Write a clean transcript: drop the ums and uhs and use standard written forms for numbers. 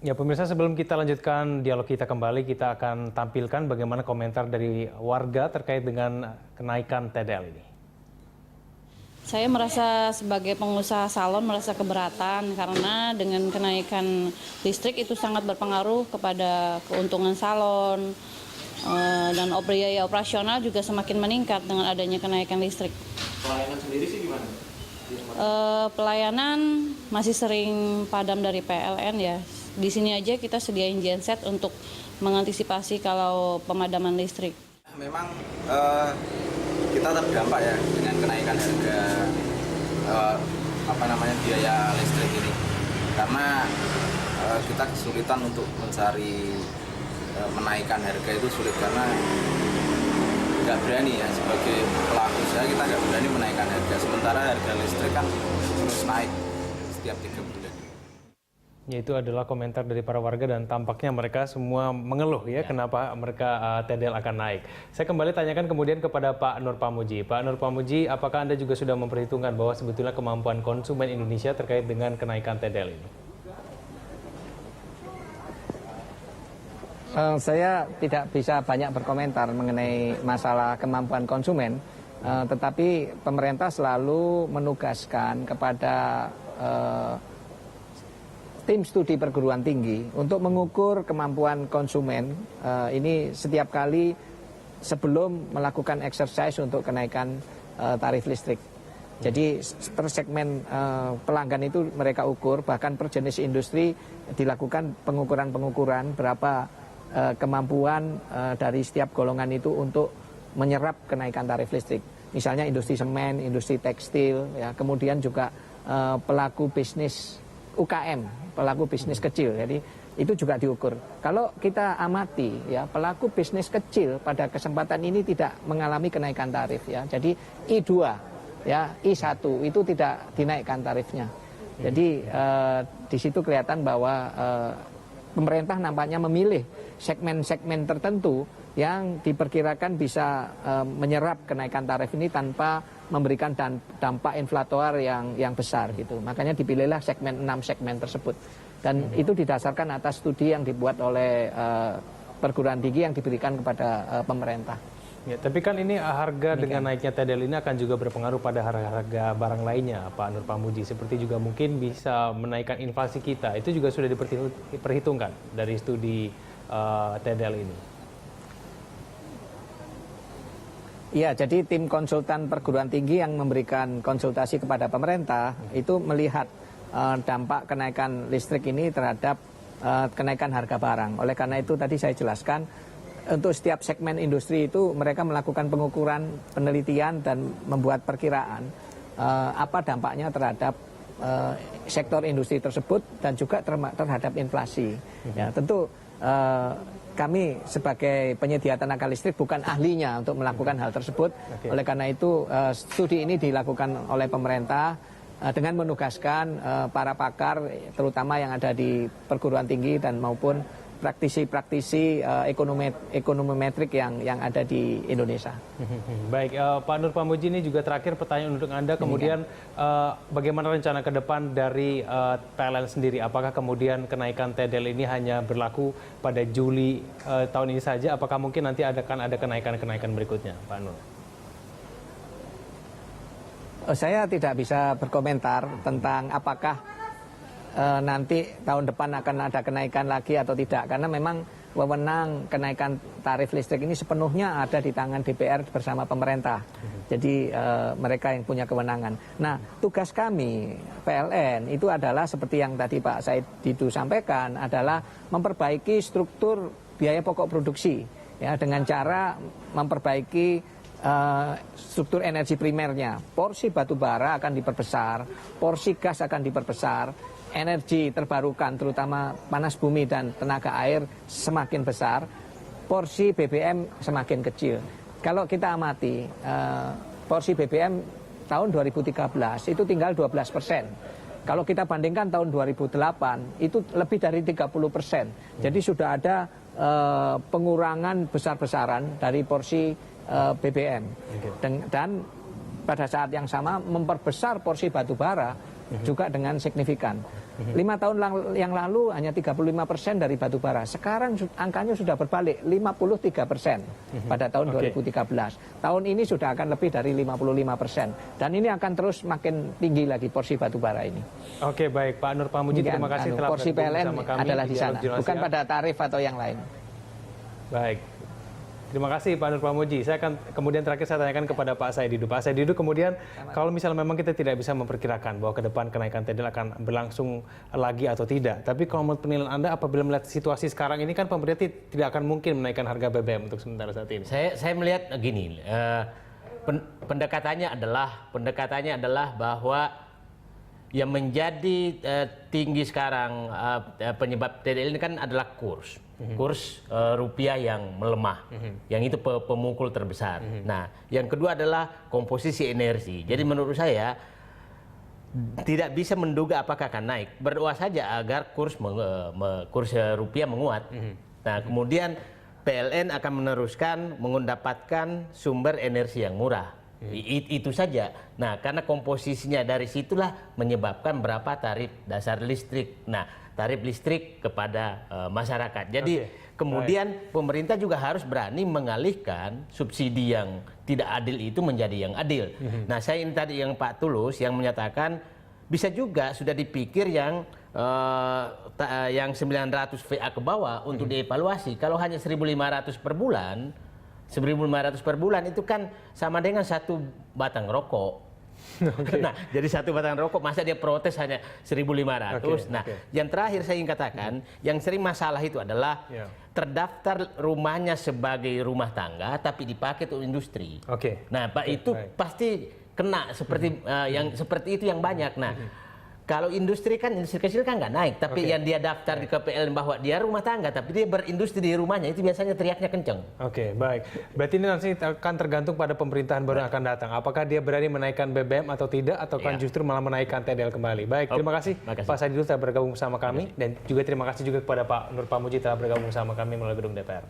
Ya pemirsa, sebelum kita lanjutkan dialog kita kembali, kita akan tampilkan bagaimana komentar dari warga terkait dengan kenaikan TDL ini. Saya merasa sebagai pengusaha salon merasa keberatan karena dengan kenaikan listrik itu sangat berpengaruh kepada keuntungan salon dan biaya operasional juga semakin meningkat dengan adanya kenaikan listrik. Pelayanan sendiri sih gimana? Pelayanan masih sering padam dari PLN ya. Di sini aja kita sediain genset untuk mengantisipasi kalau pemadaman listrik. Memang kita terdampak ya dengan kenaikan harga biaya listrik ini, karena kita kesulitan untuk mencari menaikkan harga itu sulit karena nggak berani ya, sebagai pelaku usaha kita nggak berani menaikkan harga, sementara harga listrik kan terus naik setiap 3 bulan. Yaitu adalah komentar dari para warga dan tampaknya mereka semua mengeluh ya kenapa mereka TDL akan naik. Saya kembali tanyakan kemudian kepada Pak Nur Pamuji. Pak Nur Pamuji, apakah Anda juga sudah memperhitungkan bahwa sebetulnya kemampuan konsumen Indonesia terkait dengan kenaikan TDL ini? Saya tidak bisa banyak berkomentar mengenai masalah kemampuan konsumen, tetapi pemerintah selalu menugaskan kepada tim studi perguruan tinggi untuk mengukur kemampuan konsumen ini setiap kali sebelum melakukan exercise untuk kenaikan tarif listrik. Jadi per segmen pelanggan itu mereka ukur, bahkan per jenis industri dilakukan pengukuran-pengukuran berapa kemampuan dari setiap golongan itu untuk menyerap kenaikan tarif listrik. Misalnya industri semen, industri tekstil, ya, kemudian juga pelaku bisnis UKM, pelaku bisnis kecil. Jadi itu juga diukur. Kalau kita amati ya, pelaku bisnis kecil pada kesempatan ini tidak mengalami kenaikan tarif ya. Jadi I2 ya, I1 itu tidak dinaikkan tarifnya. Jadi di situ kelihatan bahwa pemerintah nampaknya memilih segmen-segmen tertentu yang diperkirakan bisa menyerap kenaikan tarif ini tanpa memberikan dampak inflator yang besar gitu. Makanya dipilihlah segmen 6 segmen tersebut. Dan itu didasarkan atas studi yang dibuat oleh perguruan tinggi yang diberikan kepada pemerintah. Ya, tapi kan ini harga dengan naiknya TDL ini akan juga berpengaruh pada harga barang lainnya, Pak Nur Pamuji. Seperti juga mungkin bisa menaikkan inflasi kita. Itu juga sudah diperhitungkan dari studi TDL ini. Iya, jadi tim konsultan perguruan tinggi yang memberikan konsultasi kepada pemerintah itu melihat dampak kenaikan listrik ini terhadap kenaikan harga barang. Oleh karena itu tadi saya jelaskan, untuk setiap segmen industri itu mereka melakukan pengukuran, penelitian dan membuat perkiraan apa dampaknya terhadap sektor industri tersebut dan juga terhadap inflasi. Ya, tentu kami sebagai penyedia tenaga listrik bukan ahlinya untuk melakukan hal tersebut. Oleh karena itu studi ini dilakukan oleh pemerintah dengan menugaskan para pakar terutama yang ada di perguruan tinggi dan maupun praktisi-praktisi ekonometrik yang ada di Indonesia. Baik, Pak Nur Pamuji, ini juga terakhir pertanyaan untuk Anda. Kemudian bagaimana rencana ke depan dari PLN sendiri? Apakah kemudian kenaikan TDL ini hanya berlaku pada Juli tahun ini saja? Apakah mungkin nanti akan ada kenaikan-kenaikan berikutnya, Pak Nur? Saya tidak bisa berkomentar tentang apakah nanti tahun depan akan ada kenaikan lagi atau tidak, karena memang wewenang kenaikan tarif listrik ini sepenuhnya ada di tangan DPR bersama pemerintah. Jadi mereka yang punya kewenangan. Nah, tugas kami PLN itu adalah seperti yang tadi Pak Said Didu sampaikan, adalah memperbaiki struktur biaya pokok produksi ya, dengan cara memperbaiki struktur energi primernya. Porsi batu bara akan diperbesar, porsi gas akan diperbesar, energi terbarukan terutama panas bumi dan tenaga air semakin besar, porsi BBM semakin kecil. Kalau kita amati porsi BBM tahun 2013 itu tinggal 12%. Kalau kita bandingkan tahun 2008 itu lebih dari 30%. Jadi sudah ada pengurangan besar-besaran dari porsi BBM. Dan pada saat yang sama memperbesar porsi batu bara juga dengan signifikan. 5 tahun yang lalu hanya 35% dari batu bara. Sekarang angkanya sudah berbalik, 53% pada tahun 2013. Tahun ini sudah akan lebih dari 55%. Dan ini akan terus makin tinggi lagi porsi batu bara ini. Oke, baik. Pak Nur Pamuji, terima kasih telah porsi bergabung PLN bersama kami adalah di sana, bukan pada tarif atau yang lain. Baik. Terima kasih Pak Nur Pamuji. Saya akan kemudian terakhir saya tanyakan kepada Pak Saididu. Pak Saididu, kemudian kalau misalnya memang kita tidak bisa memperkirakan bahwa ke depan kenaikan TDL akan berlangsung lagi atau tidak. Tapi kalau menurut penilaian Anda, apabila melihat situasi sekarang ini kan pemerintah tidak akan mungkin menaikkan harga BBM untuk sementara saat ini. Saya melihat gini, pendekatannya adalah bahwa yang menjadi tinggi sekarang penyebab TDL ini kan adalah kurs rupiah yang melemah, yang itu pemukul terbesar. Nah, yang kedua adalah komposisi energi. Jadi menurut saya tidak bisa menduga apakah akan naik. Berdoa saja agar kurs rupiah menguat. Nah, kemudian PLN akan meneruskan mendapatkan sumber energi yang murah. Itu saja. Nah, karena komposisinya dari situlah menyebabkan berapa tarif dasar listrik. Nah, tarif listrik kepada masyarakat. Jadi kemudian pemerintah juga harus berani mengalihkan subsidi yang tidak adil itu menjadi yang adil. Nah, saya ini tadi yang Pak Tulus yang menyatakan bisa juga sudah dipikir yang 900 VA ke bawah untuk dievaluasi. Kalau hanya 1.500 per bulan, 1.500 per bulan itu kan sama dengan satu batang rokok. Nah, jadi satu batang rokok, masa dia protes hanya 1.500. Nah, yang terakhir saya ingin katakan, yang sering masalah itu adalah terdaftar rumahnya sebagai rumah tangga, tapi dipakai untuk industri. Nah, Pak, itu pasti kena seperti yang seperti itu yang banyak. Nah, kalau industri kecil kan nggak naik, tapi yang dia daftar di KPLN bahwa dia rumah tangga, tapi dia berindustri di rumahnya, itu biasanya teriaknya kenceng. Oke, baik. Berarti ini nanti akan tergantung pada pemerintahan baru yang akan datang. Apakah dia berani menaikkan BBM atau tidak, atau kan justru malah menaikkan TDL kembali. Baik, terima kasih Pak Saididu telah bergabung bersama kami, dan juga terima kasih juga kepada Pak Nur Pamuji telah bergabung bersama kami melalui gedung DPR.